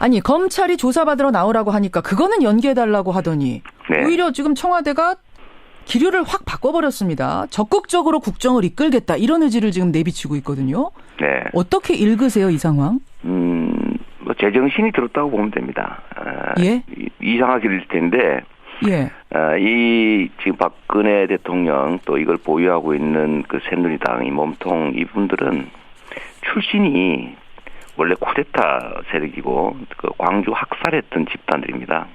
아니 검찰이 조사받으러 나오라고 하니까 그거는 연기해달라고 하더니 네. 오히려 지금 청와대가 기류를 확 바꿔버렸습니다. 적극적으로 국정을 이끌겠다 이런 의지를 지금 내비치고 있거든요. 네. 어떻게 읽으세요 이 상황? 뭐 제정신이 들었다고 보면 됩니다. 예? 이상하게 될 텐데 예. 이 지금 박근혜 대통령 또 이걸 보유하고 있는 그 새누리당 이 몸통 이분들은 출신이 원래 쿠데타 세력이고 그 광주 학살했던 집단들입니다.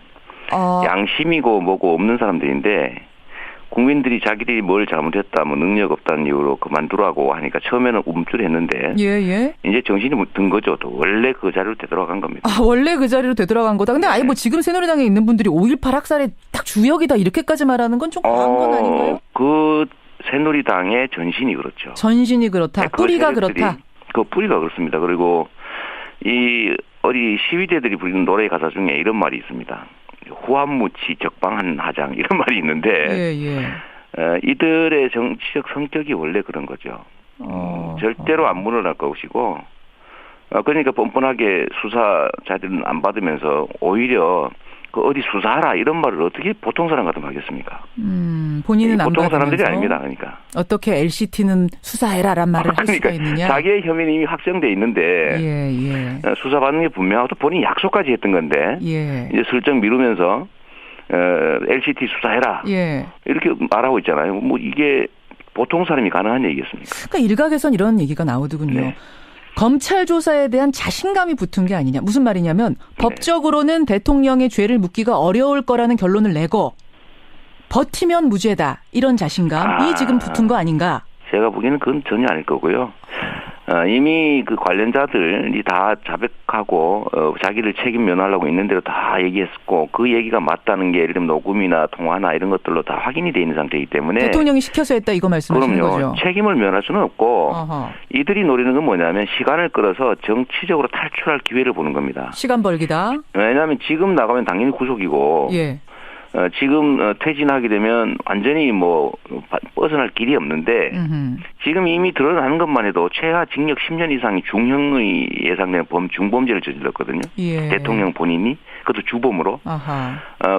양심이고 뭐고 없는 사람들인데 국민들이 자기들이 뭘 잘못했다, 뭐 능력 없다는 이유로 그만두라고 하니까 처음에는 움찔했는데 예. 이제 정신이 든 거죠. 또 원래 그 자리로 되돌아간 겁니다. 원래 그 자리로 되돌아간 거다. 근데 아니 뭐 지금 새누리당에 있는 분들이 5.18 학살의 딱 주역이다 이렇게까지 말하는 건 좀 과한 건 아닌가요? 그 새누리당의 전신이 그렇죠. 전신이 그렇다. 네, 뿌리가 그렇다. 그 뿌리가 그렇습니다. 그리고 이 어디 시위대들이 부르는 노래 가사 중에 이런 말이 있습니다. 후한무치 적방한 하장 이런 말이 있는데 이들의 정치적 성격이 원래 그런 거죠. 절대로 안 물러날 것이고 그러니까 뻔뻔하게 수사 자료는 안 받으면서 오히려 그 어디 수사하라 이런 말을 어떻게 보통 사람 같으면 하겠습니까? 본인은 안 보통 사람들이 받으면서 아닙니다. 그러니까 어떻게 LCT는 수사해라란 말을 할 수가 있느냐? 자기의 혐의는 이미 확정돼 있는데 수사받는 게 분명하고 본인이 약속까지 했던 건데 이제 슬쩍 미루면서 LCT 수사해라 이렇게 말하고 있잖아요. 뭐 이게 보통 사람이 가능한 얘기겠습니까? 그러니까 일각에선 이런 얘기가 나오더군요. 네. 검찰 조사에 대한 자신감이 붙은 게 아니냐. 무슨 말이냐면 법적으로는 대통령의 죄를 묻기가 어려울 거라는 결론을 내고 버티면 무죄다. 이런 자신감이 지금 붙은 거 아닌가? 제가 보기에는 그건 전혀 아닐 거고요. 이미 그 관련자들이 다 자백하고 자기를 책임 면하려고 있는 대로 다 얘기했었고 그 얘기가 맞다는 게 예를 들면 녹음이나 통화나 이런 것들로 다 확인이 돼 있는 상태이기 때문에 대통령이 시켜서 했다 이거 말씀하시는 그럼요. 거죠? 책임을 면할 수는 없고 이들이 노리는 건 뭐냐면 시간을 끌어서 정치적으로 탈출할 기회를 보는 겁니다. 시간 벌기다. 왜냐하면 지금 나가면 당연히 구속이고 지금 퇴진하게 되면 완전히 뭐 벗어날 길이 없는데 지금 이미 드러나는 것만 해도 최하 징역 10년 이상의 중형의 예상되는 중범죄를 저질렀거든요. 대통령 본인이 그것도 주범으로.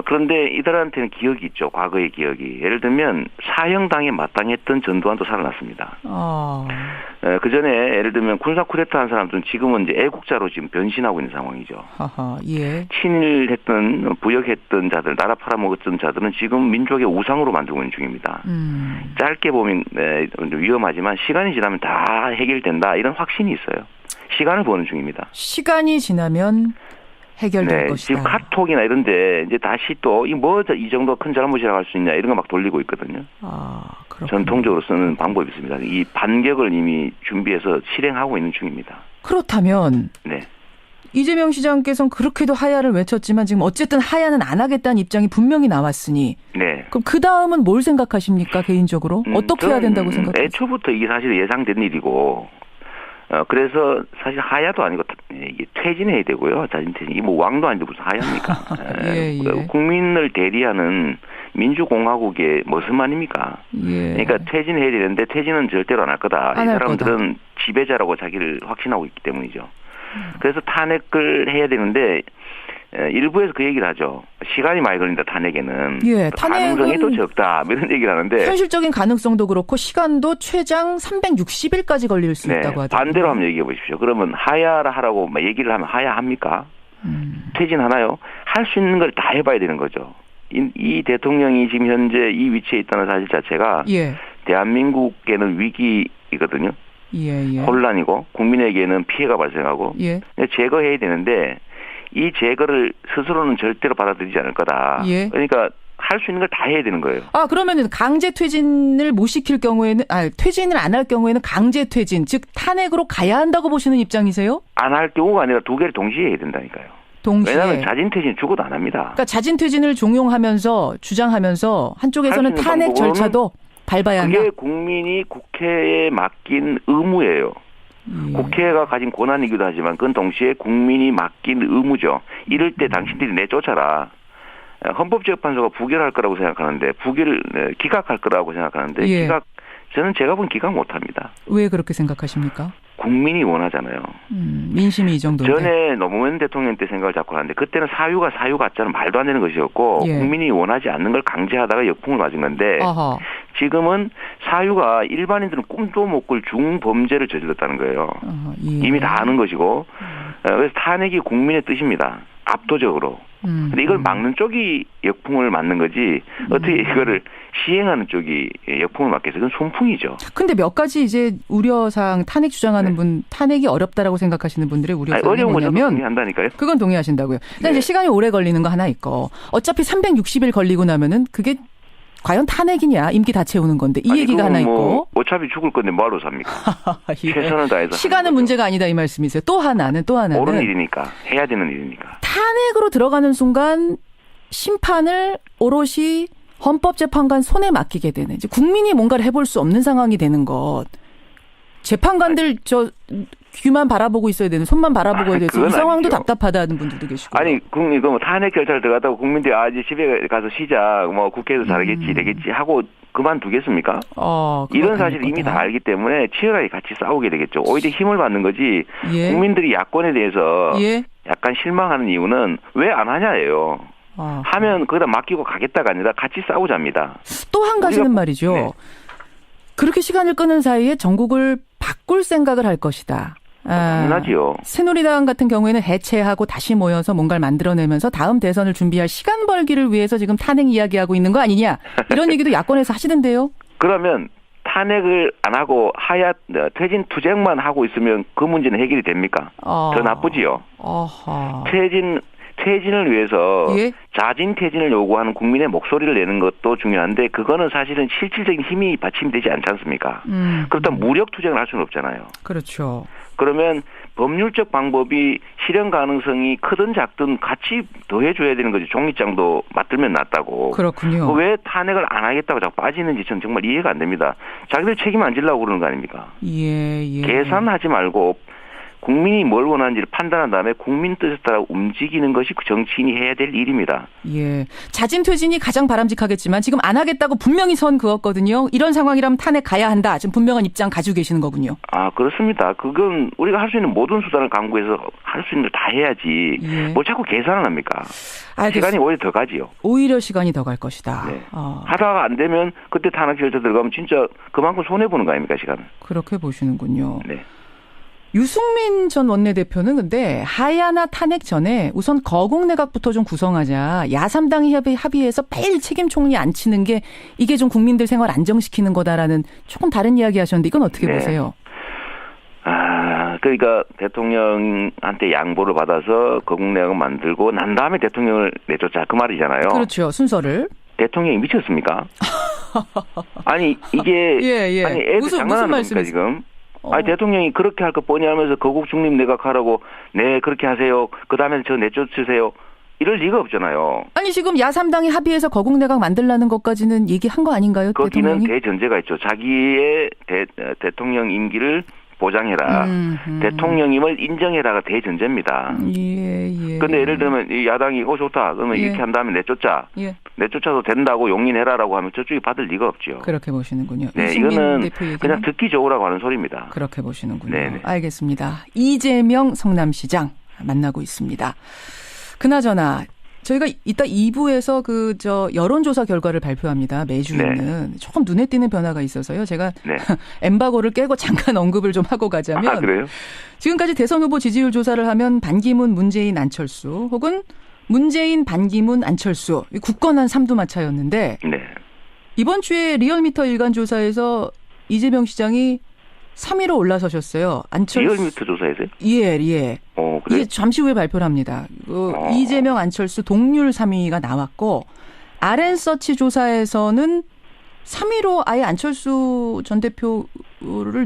그런데 이들한테는 기억이 있죠. 과거의 기억이. 예를 들면 사형당에 마땅했던 전두환도 살아났습니다. 그 전에 예를 들면 군사 쿠데타 한 사람들은 지금은 이제 애국자로 지금 변신하고 있는 상황이죠. 친일했던 부역했던 자들, 나라 팔아먹었던 자들은 지금 민족의 우상으로 만들고 있는 중입니다. 짧게 보면 위험하지만 시간이 지나면 다 해결된다 이런 확신이 있어요. 시간을 보는 중입니다. 시간이 지나면 해결될 것이다. 지금 카톡이나 이런데 이제 다시 또 이 정도 큰 잘못이라고 할 수 있냐 이런 거 막 돌리고 있거든요. 전통적으로 쓰는 방법이 있습니다. 이 반격을 이미 준비해서 실행하고 있는 중입니다. 그렇다면 이재명 시장께서는 그렇게도 하야를 외쳤지만 지금 어쨌든 하야는 안 하겠다는 입장이 분명히 나왔으니 그럼 그 다음은 뭘 생각하십니까 개인적으로? 어떻게 해야 된다고 생각하세요? 애초부터 이게 사실 예상된 일이고 그래서 사실 하야도 아니고 이게 퇴진해야 되고요. 자진 퇴진. 이 뭐 왕도 아닌데 무슨 하야입니까? 국민을 대리하는 민주공화국의 모습 아닙니까? 그러니까 퇴진해야 되는데 퇴진은 절대로 안 할 거다. 이 사람들은 지배자라고 자기를 확신하고 있기 때문이죠. 그래서 탄핵을 해야 되는데 일부에서 그 얘기를 하죠. 시간이 많이 걸린다 탄핵에는. 가능성이 또 적다. 이런 얘기를 하는데. 현실적인 가능성도 그렇고 시간도 최장 360일까지 걸릴 수 있다고 하더라고요. 반대로 한번 얘기해 보십시오. 그러면 하야를 하라고 얘기를 하면 하야합니까? 퇴진하나요? 할 수 있는 걸 다 해봐야 되는 거죠. 이 대통령이 지금 현재 이 위치에 있다는 사실 자체가 대한민국에는 위기이거든요. 혼란이고 국민에게는 피해가 발생하고 제거해야 되는데 이 제거를 스스로는 절대로 받아들이지 않을 거다. 그러니까 할 수 있는 걸 다 해야 되는 거예요. 그러면은 강제 퇴진을 못 시킬 경우에는 퇴진을 안 할 경우에는 강제 퇴진 즉 탄핵으로 가야 한다고 보시는 입장이세요? 안 할 경우가 아니라 두 개를 동시에 해야 된다니까요. 왜냐하면 자진 퇴진 죽어도 안 합니다. 그러니까 자진 퇴진을 종용하면서 주장하면서 한쪽에서는 탄핵 절차도 밟아야 한다. 그게 국민이 국회에 맡긴 의무예요. 국회가 가진 권한이기도 하지만 그건 동시에 국민이 맡긴 의무죠. 이럴 때 당신들이 내쫓아라. 헌법재판소가 부결할 거라고 생각하는데 기각할 거라고 생각하는데 저는 제가 본 기각 못합니다. 왜 그렇게 생각하십니까? 국민이 원하잖아요. 민심이 이 정도인데. 전에 노무현 대통령 때 생각을 자꾸 하는데 그때는 사유 가짜는 말도 안 되는 것이었고 예. 국민이 원하지 않는 걸 강제하다가 역풍을 맞은 건데 어허. 지금은 사유가 일반인들은 꿈도 못 꿀 중범죄를 저질렀다는 거예요. 예. 이미 다 아는 것이고 그래서 탄핵이 국민의 뜻입니다. 압도적으로. 근데 이걸 막는 쪽이 역풍을 맞는 거지 어떻게 이거를 시행하는 쪽이 역풍을 맞겠어요? 그건 손풍이죠. 근데 몇 가지 이제 우려사항 탄핵 주장하는 분 탄핵이 어렵다라고 생각하시는 분들의 우려사항이 뭐냐면 동의한다니까요. 그건 동의하신다고요. 일단 이제 시간이 오래 걸리는 거 하나 있고 어차피 360일 걸리고 나면은 그게 과연 탄핵이냐 임기 다 채우는 건데 이 얘기가 하나 있고 어차피 죽을 건데 뭐하러 삽니까? 예. 최선을 다해서 시간은 문제가 아니다 이 말씀이세요. 또 하나는 옳은 일이니까 해야 되는 일이니까 탄핵으로 들어가는 순간 심판을 오롯이 헌법재판관 손에 맡기게 되는 이제 국민이 뭔가를 해볼 수 없는 상황이 되는 것. 재판관들 저 귀만 바라보고 있어야 되는 손만 바라보고 해야 돼서 이 상황도 아니죠. 답답하다는 분들도 계시고. 아니 국민 뭐 탄핵 절차를 들어갔다고 국민들이 이제 집에 가서 쉬자 뭐 국회에서 잘하겠지 되겠지 하고 그만두겠습니까? 이런 사실을 이미 다 알기 때문에 치열하게 같이 싸우게 되겠죠. 오히려 힘을 받는 거지. 예. 국민들이 야권에 대해서 예. 약간 실망하는 이유는 왜 안 하냐예요. 하면 거기다 맡기고 가겠다가 아니라 같이 싸우자입니다. 또 한 가지는 말이죠. 네. 그렇게 시간을 끄는 사이에 전국을 바꿀 생각을 할 것이다. 당연하지요. 새누리당 같은 경우에는 해체하고 다시 모여서 뭔가를 만들어내면서 다음 대선을 준비할 시간 벌기를 위해서 지금 탄핵 이야기하고 있는 거 아니냐. 이런 얘기도 야권에서 하시던데요. 그러면 탄핵을 안 하고 퇴진 투쟁만 하고 있으면 그 문제는 해결이 됩니까? 더 나쁘지요. 퇴진을 위해서 예? 자진 퇴진을 요구하는 국민의 목소리를 내는 것도 중요한데 그거는 사실은 실질적인 힘이 받침되지 않지 않습니까? 그렇다면 무력 투쟁을 할 수는 없잖아요. 그렇죠. 그러면 법률적 방법이 실현 가능성이 크든 작든 같이 더해줘야 되는 거지. 종이장도 맞들면 낫다고. 그렇군요. 왜 탄핵을 안 하겠다고 자꾸 빠지는지 저는 정말 이해가 안 됩니다. 자기들 책임 안 지려고 그러는 거 아닙니까? 예. 계산하지 말고 국민이 뭘 원하는지를 판단한 다음에 국민 뜻에 따라 움직이는 것이 정치인이 해야 될 일입니다. 예. 자진 퇴진이 가장 바람직하겠지만 지금 안 하겠다고 분명히 선 그었거든요. 이런 상황이라면 탄핵 가야 한다. 지금 분명한 입장 가지고 계시는 거군요. 그렇습니다. 그건 우리가 할 수 있는 모든 수단을 강구해서 할 수 있는 걸 다 해야지. 예. 뭘 자꾸 계산을 합니까? 시간이 오히려 더 가지요. 오히려 시간이 더 갈 것이다. 네. 하다가 안 되면 그때 탄핵 절차 들어가면 진짜 그만큼 손해보는 거 아닙니까, 시간을. 그렇게 보시는군요. 네. 유승민 전 원내대표는 근데 하야나 탄핵 전에 우선 거국내각부터 좀 구성하자. 야3당이 합의해서 빨리 책임 총리 앉히는 게 이게 좀 국민들 생활 안정시키는 거다라는 조금 다른 이야기 하셨는데 이건 어떻게 보세요? 그러니까 대통령한테 양보를 받아서 거국내각을 만들고 난 다음에 대통령을 내쫓자 그 말이잖아요. 그렇죠. 순서를. 대통령이 미쳤습니까? 아니 이게 예. 아니 애들 장난하는 겁니까 지금? 아니 대통령이 그렇게 할 거 뻔히 하면서 거국 중립 내각하라고 네 그렇게 하세요. 그다음에 저 내쫓으세요. 이럴 리가 없잖아요. 아니 지금 야3당이 합의해서 거국 내각 만들라는 것까지는 얘기한 거 아닌가요? 거기는 대전제가 있죠. 자기의 대통령 임기를 보장해라. 대통령임을 인정해라가 대전제입니다. 예. 근데 예를 들면 이 야당이 좋다. 그러면 이렇게 한 다음에 내쫓자. 내쫓아도 된다고 용인해라라고 하면 저쪽이 받을 리가 없죠. 그렇게 보시는군요. 네, 이거는 그냥 듣기 좋으라고 하는 소리입니다. 그렇게 보시는군요. 네네. 알겠습니다. 이재명 성남시장 만나고 있습니다. 그나저나 저희가 이따 2부에서 여론조사 결과를 발표합니다. 매주 있는. 조금 눈에 띄는 변화가 있어서요. 제가 엠바고를 깨고 잠깐 언급을 좀 하고 가자면. 그래요? 지금까지 대선 후보 지지율 조사를 하면 반기문, 문재인, 안철수 혹은 문재인, 반기문, 안철수 굳건한 삼두마차였는데 이번 주에 리얼미터 일간조사에서 이재명 시장이 3위로 올라서셨어요. 리얼미터 조사에서요? 예. 그래요? 이게 잠시 후에 발표를 합니다. 이재명, 안철수 동률 3위가 나왔고 RN서치 조사에서는 3위로 아예 안철수 전 대표를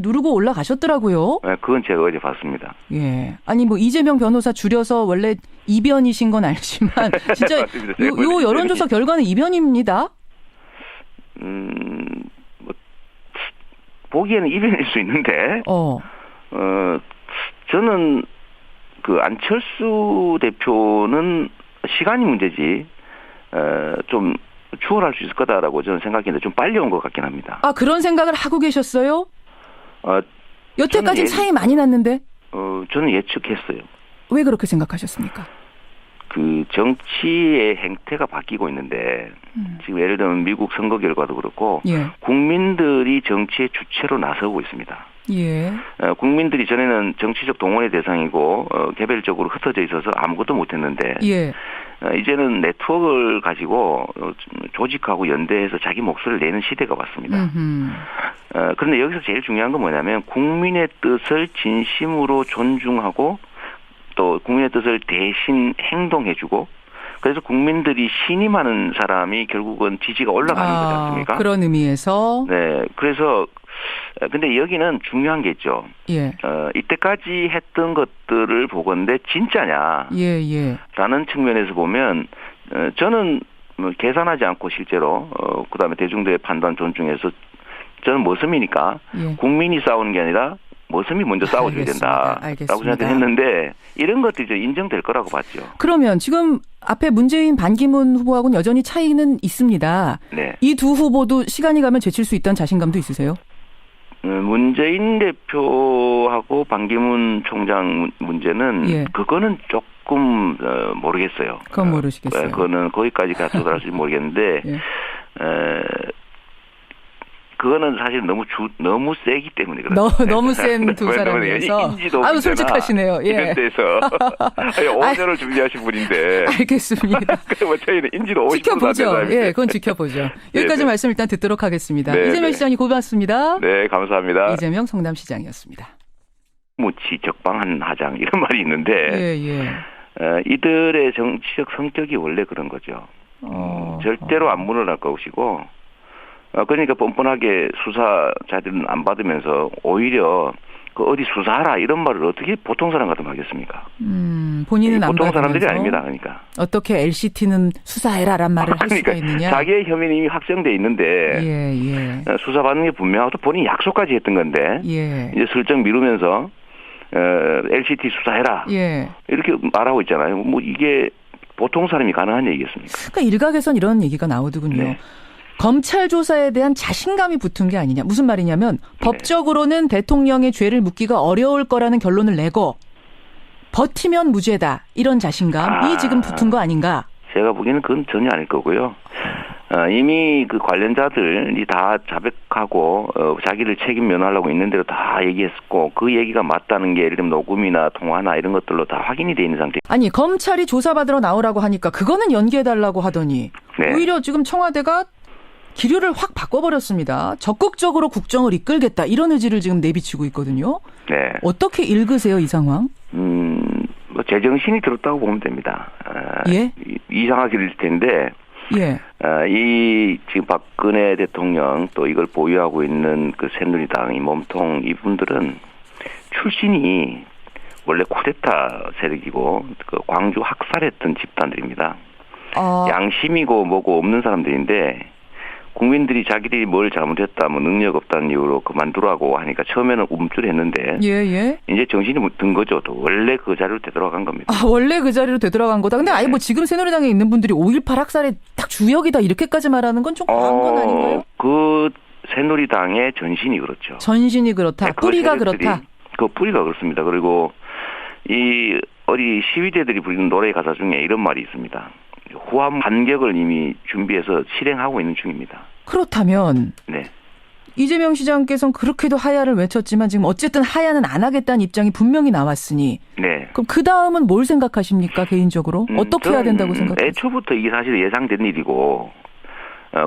누르고 올라가셨더라고요. 네, 그건 제가 어제 봤습니다. 예. 아니 이재명 변호사 줄여서 원래 이변이신 건 알지만 진짜 요 여론조사 결과는 이변입니다. 보기에는 이변일 수 있는데, 저는 안철수 대표는 시간이 문제지, 좀 추월할 수 있을 거다라고 저는 생각했는데 좀 빨리 온 것 같긴 합니다. 그런 생각을 하고 계셨어요? 여태까지 차이 많이 났는데? 저는 예측했어요. 왜 그렇게 생각하셨습니까? 그 정치의 행태가 바뀌고 있는데 지금 예를 들면 미국 선거 결과도 그렇고 예. 국민들이 정치의 주체로 나서고 있습니다. 예. 국민들이 전에는 정치적 동원의 대상이고 개별적으로 흩어져 있어서 아무것도 못했는데 예. 이제는 네트워크를 가지고 조직하고 연대해서 자기 목소리를 내는 시대가 왔습니다. 그런데 여기서 제일 중요한 건 뭐냐면 국민의 뜻을 진심으로 존중하고 또 국민의 뜻을 대신 행동해주고 그래서 국민들이 신임하는 사람이 결국은 지지가 올라가는 거지 않습니까? 그런 의미에서. 네. 그래서 근데 여기는 중요한 게 있죠. 예. 이때까지 했던 것들을 보건대 진짜냐? 예. 라는 측면에서 보면 저는 계산하지 않고 실제로 그다음에 대중들의 판단 존중해서 저는 머슴이니까 예. 국민이 싸우는 게 아니라 머슴이 먼저 싸워줘야 된다라고 생각했는데 이런 것들이 좀 인정될 거라고 봤죠. 그러면 지금 앞에 문재인 반기문 후보하고는 여전히 차이는 있습니다. 네. 이 두 후보도 시간이 가면 제칠 수 있다는 자신감도 있으세요? 문재인 대표하고 반기문 총장 문제는 예. 그거는 조금 모르겠어요. 그건 모르시겠어요. 그거는 거기까지 가서 도달할지 모르겠는데 예. 그거는 사실 너무 세기 때문에 그렇죠. 너무 센 두 사람이어서. 아유 솔직하시네요. 예. 이런 데서 오전을 준비하신 분인데. 알겠습니다. 그럼 저희는 인지도 50% 지켜보죠. 예, 그건 지켜보죠. 여기까지 네네. 말씀 일단 듣도록 하겠습니다. 네네. 이재명 시장님 고맙습니다. 네, 감사합니다. 이재명 성남시장이었습니다. 무치 적방한 하장 이런 말이 있는데 이들의 정치적 성격이 원래 그런 거죠. 절대로 안 물러날 것이고 그러니까 뻔뻔하게 수사자들은 안 받으면서 오히려 그 어디 수사하라 이런 말을 어떻게 보통 사람 같으면 하겠습니까? 본인은 안 보통 사람들이 아닙니다. 그러니까 어떻게 LCT는 수사해라라는 말을 할 수가 있느냐? 자기의 혐의는 이미 확정돼 있는데 수사받는 게 분명하고 또 본인이 약속까지 했던 건데 이제 슬쩍 미루면서 LCT 수사해라 이렇게 말하고 있잖아요. 뭐 이게 보통 사람이 가능한 얘기겠습니까? 그러니까 일각에선 이런 얘기가 나오더군요. 네. 검찰 조사에 대한 자신감이 붙은 게 아니냐. 무슨 말이냐면 법적으로는 대통령의 죄를 묻기가 어려울 거라는 결론을 내고 버티면 무죄다. 이런 자신감이 지금 붙은 거 아닌가? 제가 보기에는 그건 전혀 아닐 거고요. 이미 그 관련자들이 다 자백하고 자기를 책임 면하려고 있는 대로 다 얘기했고 그 얘기가 맞다는 게 예를 들면 녹음이나 통화나 이런 것들로 다 확인이 돼 있는 상태. 아니 검찰이 조사받으러 나오라고 하니까 그거는 연기해달라고 하더니 오히려 지금 청와대가 기류를 확 바꿔버렸습니다. 적극적으로 국정을 이끌겠다 이런 의지를 지금 내비치고 있거든요. 네. 어떻게 읽으세요 이 상황? 뭐 제정신이 들었다고 보면 됩니다. 예? 이상하게 될 텐데. 이 지금 박근혜 대통령 또 이걸 보유하고 있는 그 새누리당 이 몸통 이분들은 출신이 원래 쿠데타 세력이고 그 광주 학살했던 집단들입니다. 양심이고 뭐고 없는 사람들인데 국민들이 자기들이 뭘 잘못했다, 뭐 능력 없다는 이유로 그만두라고 하니까 처음에는 움찔했는데 이제 정신이 든 거죠. 또 원래 그 자리로 되돌아간 겁니다. 원래 그 자리로 되돌아간 거다. 근데 아예 뭐 지금 새누리당에 있는 분들이 5.18 학살의 딱 주역이다 이렇게까지 말하는 건 좀 과한 건 아닌가요? 그 새누리당의 전신이 그렇죠. 전신이 그렇다. 네, 뿌리가 그렇다. 그 뿌리가 그렇습니다. 그리고 이 어디 시위대들이 부르는 노래 가사 중에 이런 말이 있습니다. 후한 반격을 이미 준비해서 실행하고 있는 중입니다. 그렇다면 이재명 시장께서는 그렇게도 하야를 외쳤지만 지금 어쨌든 하야는 안 하겠다는 입장이 분명히 나왔으니 그럼 그 다음은 뭘 생각하십니까 개인적으로? 어떻게 해야 된다고 생각하세요? 애초부터 이게 사실 예상된 일이고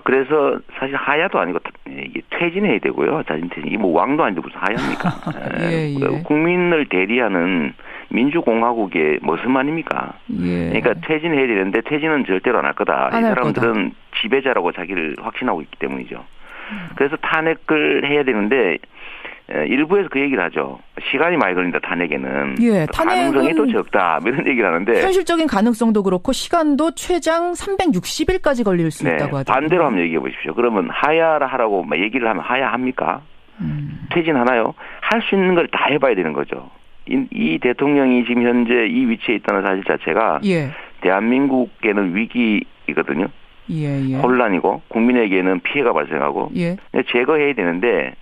그래서 사실 하야도 아니고 이게 퇴진해야 되고요. 자진 퇴진. 이 뭐 왕도 아닌데 무슨 하야입니까? 국민을 대리하는 민주공화국의 모습 아닙니까? 그러니까 퇴진해야 되는데 퇴진은 절대로 안 할 거다. 이 사람들은 지배자라고 자기를 확신하고 있기 때문이죠. 그래서 탄핵을 해야 되는데 일부에서 그 얘기를 하죠. 시간이 많이 걸린다 탄핵에는. 가능성이 또 적다. 이런 얘기를 하는데. 현실적인 가능성도 그렇고 시간도 최장 360일까지 걸릴 수 있다고 하죠. 반대로 한번 얘기해 보십시오. 그러면 하야하라고 얘기를 하면 하야합니까? 퇴진하나요? 할 수 있는 걸 다 해봐야 되는 거죠. 이 대통령이 지금 현재 이 위치에 있다는 사실 자체가 대한민국에는 위기이거든요. 혼란이고 국민에게는 피해가 발생하고 제거해야 되는데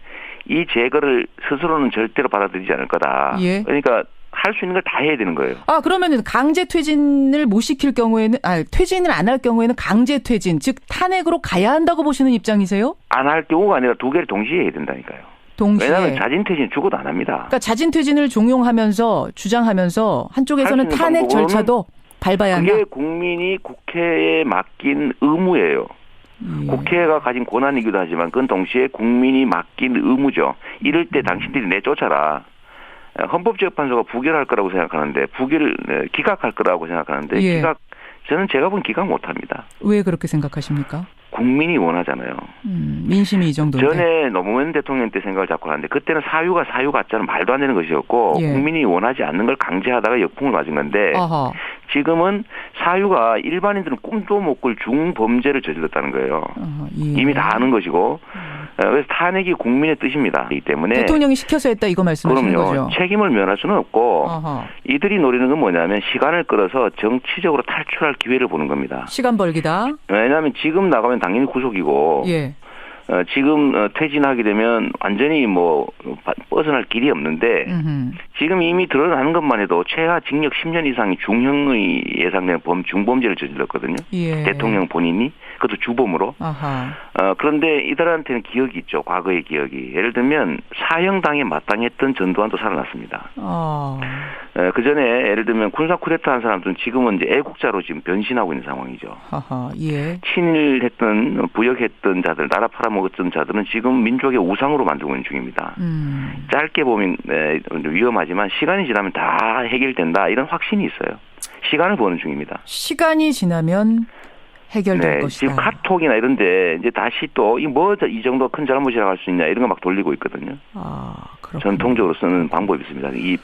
이 제거를 스스로는 절대로 받아들이지 않을 거다. 예. 그러니까 할 수 있는 걸 다 해야 되는 거예요. 그러면은 강제 퇴진을 못 시킬 경우에는, 퇴진을 안 할 경우에는 강제 퇴진, 즉 탄핵으로 가야 한다고 보시는 입장이세요? 안 할 경우가 아니라 두 개를 동시에 해야 된다니까요. 동시에. 왜냐하면 자진 퇴진 죽어도 안 합니다. 그러니까 자진 퇴진을 종용하면서 주장하면서 한쪽에서는 탄핵 절차도 밟아야 한다. 그게 국민이 국회에 맡긴 의무예요. 국회가 가진 권한이기도 하지만 그건 동시에 국민이 맡긴 의무죠. 이럴 때 당신들이 내쫓아라. 헌법재판소가 부결할 거라고 생각하는데 기각할 거라고 생각하는데 저는 제가 본 기각 못합니다. 왜 그렇게 생각하십니까? 국민이 원하잖아요. 민심이 이 정도인데. 전에 노무현 대통령 때 생각을 자꾸 하는데 그때는 사유 가짜는 말도 안 되는 것이었고 국민이 원하지 않는 걸 강제하다가 역풍을 맞은 건데 지금은 사유가 일반인들은 꿈도 못 꿀 중범죄를 저질렀다는 거예요. 이미 다 아는 것이고 그래서 탄핵이 국민의 뜻입니다. 그렇기 때문에 대통령이 시켜서 했다 이거 말씀하시는 거죠. 책임을 면할 수는 없고 이들이 노리는 건 뭐냐면 시간을 끌어서 정치적으로 탈출할 기회를 보는 겁니다. 시간 벌기다. 왜냐하면 지금 나가면 당연히 구속이고 지금 퇴진하게 되면 완전히 벗어날 길이 없는데 지금 이미 드러나는 것만 해도 최하 징역 10년 이상의 중형의 예상되는 중범죄를 저질렀거든요. 대통령 본인이 그것도 주범으로. 그런데 이들한테는 기억이 있죠. 과거의 기억이. 예를 들면 사형당에 마땅했던 전두환도 살아났습니다. 그 전에 예를 들면 군사 쿠데타 한 사람들은 지금은 이제 애국자로 지금 변신하고 있는 상황이죠. 친일했던 부역했던 자들, 나라 팔아먹었던 자들은 지금 민족의 우상으로 만들고 있는 중입니다. 짧게 보면 위험하지만 시간이 지나면 다 해결된다 이런 확신이 있어요. 시간을 보는 중입니다. 시간이 지나면 해결될 것이다. 지금 카톡이나 이런데 이제 다시 또 이 정도 큰 잘못이라고 할 수 있냐 이런 거 막 돌리고 있거든요. 그렇군요. 전통적으로 쓰는 방법이 있습니다. 이